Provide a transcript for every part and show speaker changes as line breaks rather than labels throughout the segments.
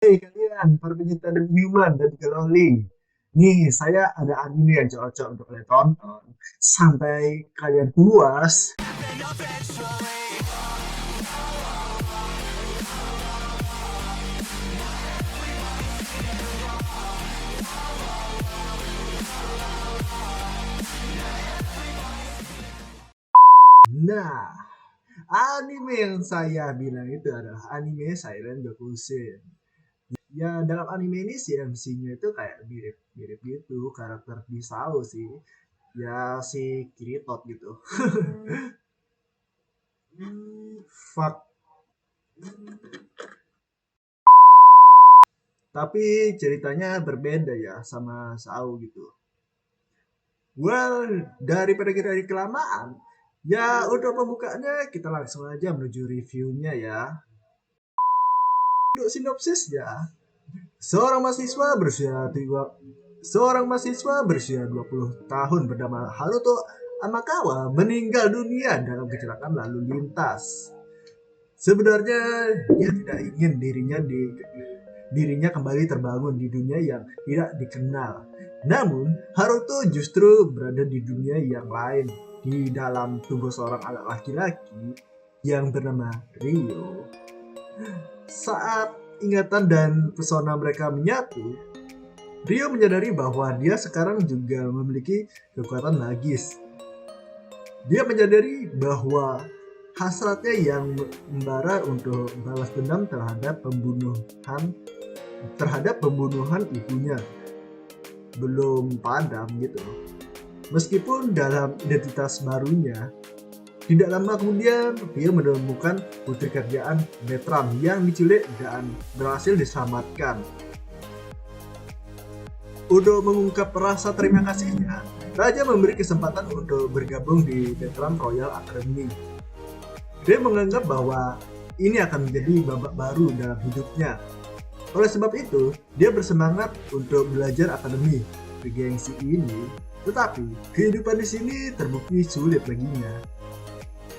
Hei kalian, para pencinta dan human dan galoli. Nih, saya ada anime yang cocok untuk kalian tonton. Sampai kalian puas. Nah, anime yang saya bilang itu adalah anime Silent Gokusen. Ya, dalam anime ini si MC-nya itu kayak mirip-mirip gitu, karakter Bisao sih. Ya, si Kiritot gitu. Fuck. Tapi ceritanya berbeda ya sama Sao gitu. Well, daripada kita di kelamaan, ya untuk pembukanya kita langsung aja menuju reviewnya ya. Untuk sinopsisnya, seorang mahasiswa berusia seorang mahasiswa berusia 20 tahun bernama Haruto Amakawa meninggal dunia dalam kecelakaan lalu lintas. Sebenarnya dia tidak ingin dirinya kembali terbangun di dunia yang tidak dikenal. Namun, Haruto justru berada di dunia yang lain, di dalam tubuh seorang anak laki-laki yang bernama Ryo. Saat ingatan dan pesona mereka menyatu, Ryo menyadari bahwa dia sekarang juga memiliki kekuatan magis. Dia menyadari bahwa hasratnya yang membara untuk balas dendam terhadap pembunuhan ibunya belum padam gitu. Meskipun dalam identitas barunya, tidak lama kemudian dia menemukan putri kerajaan Betram yang diculik dan berhasil diselamatkan. Untuk mengungkap rasa terima kasihnya, Raja memberi kesempatan untuk bergabung di Betram Royal Academy. Dia menganggap bahwa ini akan menjadi babak baru dalam hidupnya. Oleh sebab itu, dia bersemangat untuk belajar akademi bergengsi ini, tetapi kehidupan di sini terbukti sulit baginya.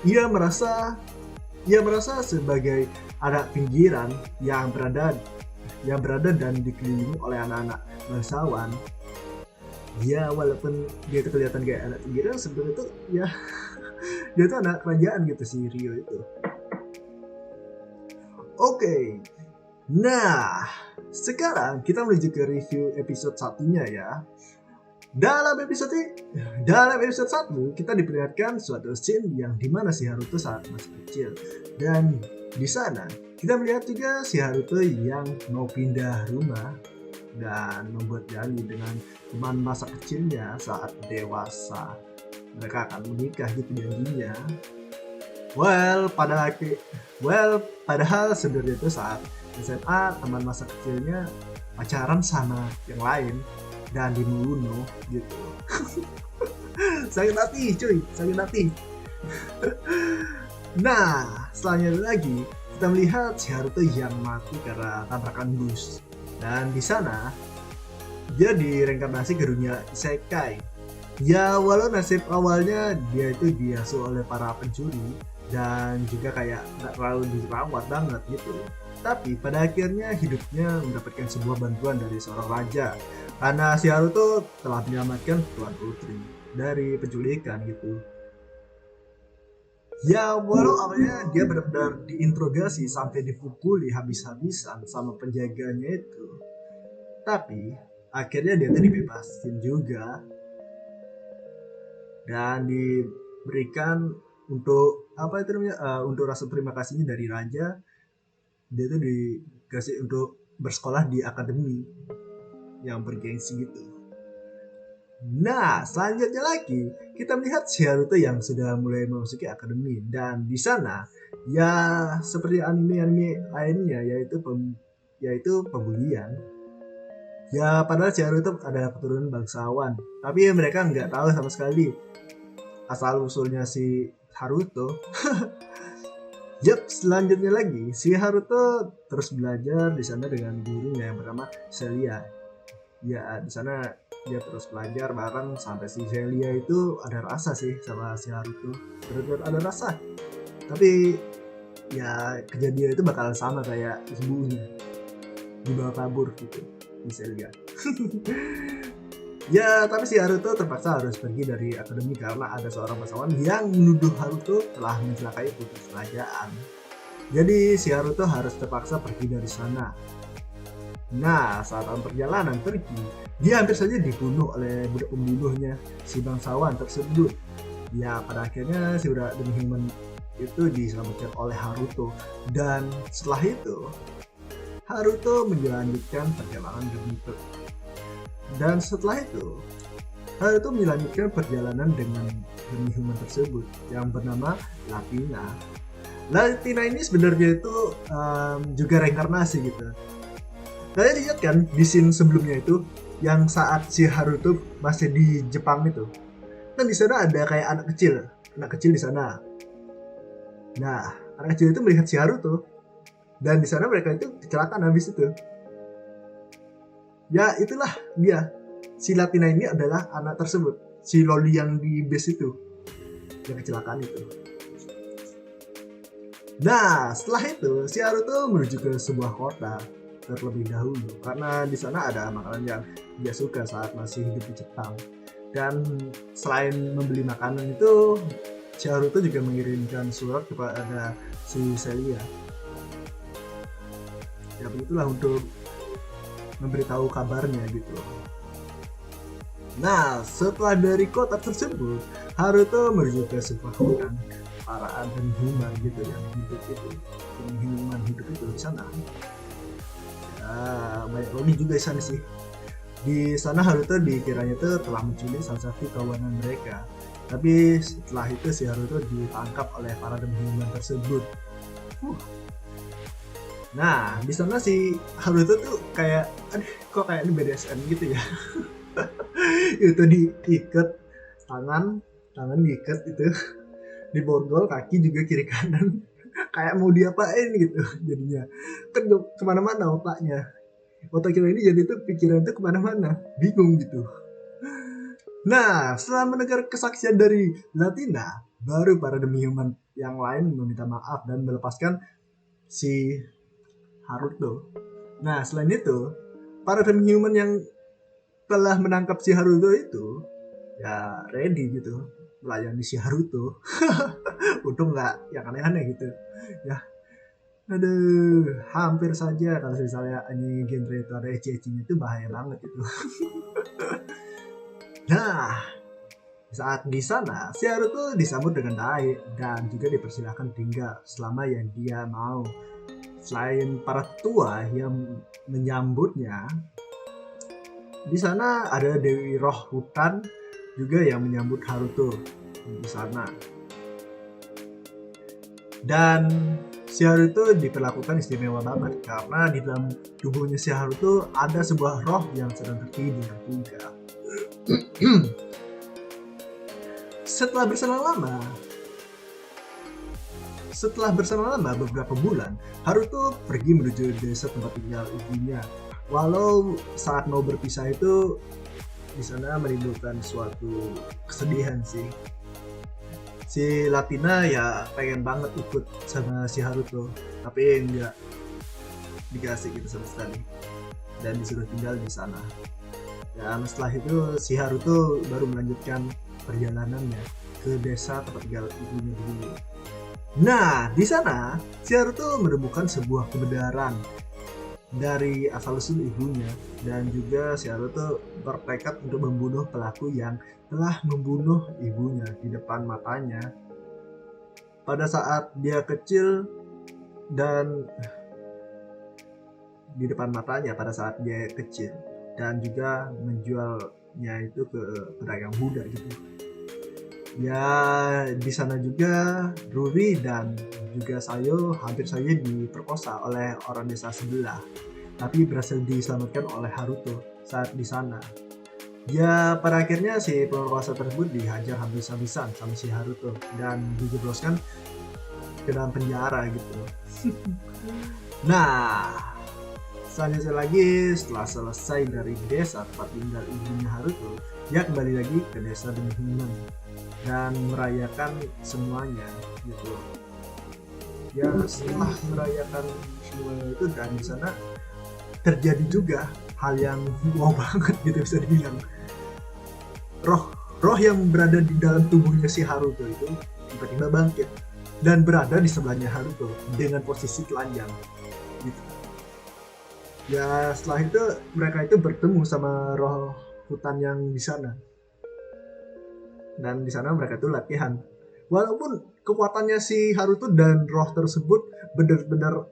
Ia merasa sebagai anak pinggiran yang berada dan dikelilingi oleh anak-anak bangsawan. Ya, walaupun dia itu kelihatan kayak anak pinggiran, sebenarnya itu ya dia itu anak kerajaan gitu si Rio itu. Oke. Nah, sekarang kita menuju ke review episode satunya ya. Dalam episode 1 kita diperlihatkan suatu scene yang dimana si Haruto saat masih kecil, dan di sana kita melihat juga si Haruto yang mau pindah rumah dan membuat janji dengan teman masa kecilnya saat dewasa. Mereka akan menikah gitu janjinya. Padahal sebenarnya itu saat SMA teman masa kecilnya pacaran sama yang lain dan dibunuh gitu. Sakit hati cuy, sakit hati. Nah, selanjutnya lagi kita melihat si Haruto yang mati karena tabrakan bus, dan di sana dia direinkarnasi ke dunia isekai. Ya, walau nasib awalnya dia itu diasuh oleh para pencuri dan juga kayak nggak terlalu dirawat banget gitu, tapi pada akhirnya hidupnya mendapatkan sebuah bantuan dari seorang raja karena si Haruto telah menyelamatkan Tuan Putri dari penculikan gitu. Ya, walau awalnya dia benar-benar diinterogasi sampai dipukuli habis-habisan sama penjaganya itu, tapi akhirnya dia tuh dibebasin juga dan diberikan untuk apa itu namanya, untuk rasa terima kasihnya dari raja. Dia tuh dikasih untuk bersekolah di akademi yang bergengsi gitu. Nah, selanjutnya lagi kita melihat si Haruto yang sudah mulai memasuki akademi, dan di sana ya seperti anime-anime lainnya yaitu pembulian. Ya, padahal si Haruto adalah keturunan bangsawan, tapi mereka nggak tahu sama sekali asal usulnya si Haruto. Yap, selanjutnya lagi si Haruto terus belajar di sana dengan gurunya yang bernama Celia. Ya, di sana dia terus belajar bareng sampai si Celia itu ada rasa sih sama si Haruto. Benar-benar ada rasa. Tapi ya kejadian itu bakalan sama kayak ibunya. dibawa kabur gitu, bisa lihat. Ya, tapi si Haruto terpaksa harus pergi dari akademi karena ada seorang pahlawan yang menuduh Haruto telah mencelakai putri kerajaan. Jadi si Haruto harus terpaksa pergi dari sana. Nah, saat dalam perjalanan pergi, dia hampir saja dibunuh oleh budak pembunuhnya, si bangsawan tersebut. Ya, pada akhirnya si budak demi human itu diselamatkan oleh Haruto. Dan setelah itu, Haruto melanjutkan perjalanan demi Dan setelah itu, Haruto melanjutkan perjalanan dengan demi human tersebut yang bernama Latina. Latina ini sebenarnya itu juga reinkarnasi gitu. Kalian lihat kan di scene sebelumnya itu yang saat si Haruto masih di Jepang itu, kan di sana ada kayak anak kecil di sana. Nah, anak kecil itu melihat si Haruto dan di sana mereka itu kecelakaan habis itu. Ya itulah dia, si Latina ini adalah anak tersebut, si Loli yang di base itu, yang kecelakaan itu. Nah setelah itu si Haruto menuju ke sebuah kota terlebih dahulu karena di sana ada makanan yang dia suka saat masih hidup di Jepang. Dan selain membeli makanan itu, si Haruto juga mengirimkan surat kepada si Celia. Ya begitulah untuk memberitahu kabarnya gitu. Nah, setelah dari kota tersebut, Haruto menuju ke sebuah hutan para human gitu yang hidup itu, human hidup itu di sana. Ya, banyak lagi juga di sana sih. Di sana Haruto dikiranya tuh telah menculik salah satu kawanan mereka. Tapi setelah itu si Haruto ditangkap oleh para human tersebut. Nah, di sana si Haruto tuh kayak, aduh, kok kayak ini BDSM gitu ya. Itu diikat tangan diikat itu, diborgol kaki juga kiri kanan, kayak mau diapain gitu jadinya. Kan kemana-mana otaknya. Otak kita ini jadi tuh pikiran tuh kemana-mana, bingung gitu. Nah, setelah mendengar kesaksian dari Latina, baru para demi-human yang lain meminta maaf dan melepaskan si Haruto. Nah, selain itu, para demi-human yang telah menangkap si Haruto itu ya ready gitu melayani si Haruto. Untung nggak yang aneh-aneh gitu ya. Aduh, hampir saja kalau misalnya ini genre itu ada ecce-ecce itu bahaya banget itu. Nah, saat di sana si Haruto disambut dengan baik dan juga dipersilahkan tinggal selama yang dia mau. Selain para tua yang menyambutnya, di sana ada Dewi Roh Hutan juga yang menyambut Haruto di sana. Dan si Haruto diperlakukan istimewa banget karena di dalam tubuhnya si Haruto ada sebuah roh yang sedang tertidur juga. Setelah bersama lama beberapa bulan, Haruto pergi menuju desa tempat tinggal ibunya. Walau saat mau berpisah itu di sana menimbulkan suatu kesedihan sih. Si Latina ya pengen banget ikut sama si Haruto, tapi enggak dikasih gitu sama sekali dan disuruh tinggal di sana. Dan setelah itu si Haruto baru melanjutkan perjalanannya ke desa tempat tinggal ibunya dulu. Nah, di sana si Haruto menemukan sebuah kebenaran dari asal-usul ibunya dan juga si Haruto bertekad untuk membunuh pelaku yang telah membunuh ibunya di depan matanya pada saat dia kecil dan di depan matanya pada saat dia kecil dan juga menjualnya itu ke pedagang Buddha gitu. Ya di sana juga Ruri dan juga Sayo hampir saja diperkosa oleh orang desa sebelah, tapi berhasil diselamatkan oleh Haruto saat di sana. Ya pada akhirnya si pemerkosa tersebut dihajar habis-habisan sama si Haruto dan dijebloskan ke dalam penjara gitu. Nah, selanjutnya lagi setelah selesai dari desa tempat tinggal ibunya Haruto, dia kembali lagi ke desa demi human dan merayakan semuanya gitu. Ya setelah merayakan semuanya itu dan di sana terjadi juga hal yang wow banget gitu bisa dibilang. Roh yang berada di dalam tubuhnya si Haruto itu tiba-tiba bangkit dan berada di sebelahnya Haruto dengan posisi telanjang gitu. Ya setelah itu mereka itu bertemu sama roh hutan yang di sana, dan di sana mereka itu latihan. Walaupun kekuatannya si Haruto dan roh tersebut benar-benar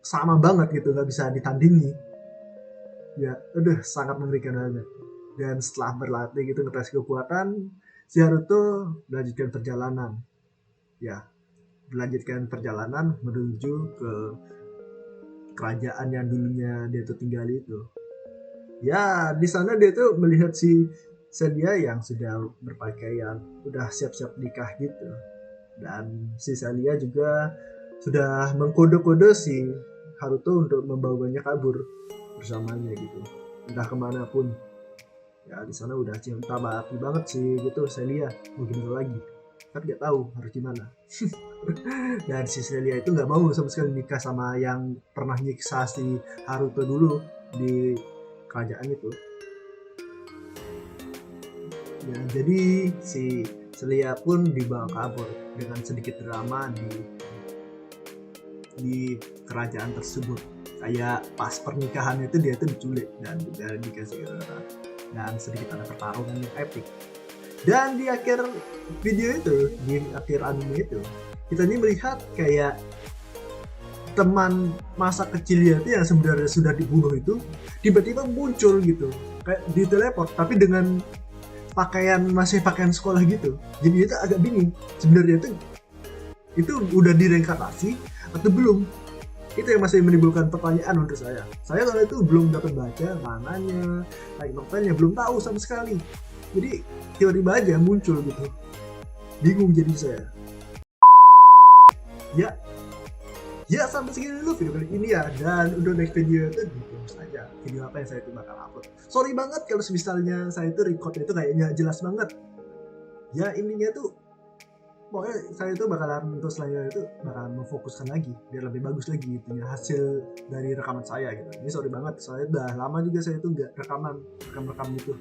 sama banget gitu, nggak bisa ditandingi. Ya udah sangat mengerikan banget. Dan setelah berlatih gitu ngetes kekuatan, si Haruto melanjutkan perjalanan. Ya, melanjutkan perjalanan menuju ke kerajaan yang dulunya dia tuh tinggal itu. Ya, di sana dia tuh melihat si Celia yang sudah berpakaian, udah siap-siap nikah gitu. Dan si Celia juga sudah mengkode-kode si Haruto untuk membawanya kabur bersamanya gitu, entah kemanapun. Ya di sana udah cinta mati banget sih gitu Celia, mau gimana lagi, tapi nggak tahu harus gimana. Dan si Celia itu nggak mau sama sekali nikah sama yang pernah nyiksa si Haruto dulu di kerajaan itu. Ya, jadi si Celia pun dibawa kabur dengan sedikit drama di kerajaan tersebut. Kayak pas pernikahan itu dia tuh diculik dan juga dikasih dan sedikit ada pertarungan yang epic. Dan di akhir video itu, di akhir anime itu, kita ini melihat kayak teman masa kecilnya itu yang sebenarnya sudah dibunuh itu tiba-tiba muncul gitu, kayak di teleport tapi dengan masih pakaian sekolah gitu. Jadi itu agak bingung sebenarnya itu udah direinkarnasi atau belum. Itu yang masih menimbulkan pertanyaan untuk saya kalau itu belum dapat baca manganya, like novelnya belum tahu sama sekali. Jadi tiba-tiba aja muncul gitu, bingung jadi saya. Ya sampai segini dulu video kali ini ya, dan untuk next video itu ditunggu saja video apa yang saya itu bakal upload. Sorry banget kalau misalnya saya itu recordnya itu kayaknya jelas banget. Ya intinya tuh pokoknya saya itu bakalan untuk selanjutnya itu bakalan memfokuskan lagi biar lebih bagus lagi gitu ya hasil dari rekaman saya gitu. Ini sorry banget, soalnya udah lama juga saya itu nggak rekam itu.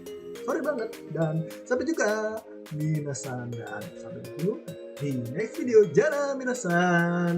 Sorry banget, dan sampai juga minasan, dan sampai ketemu di next video. Jana minasan.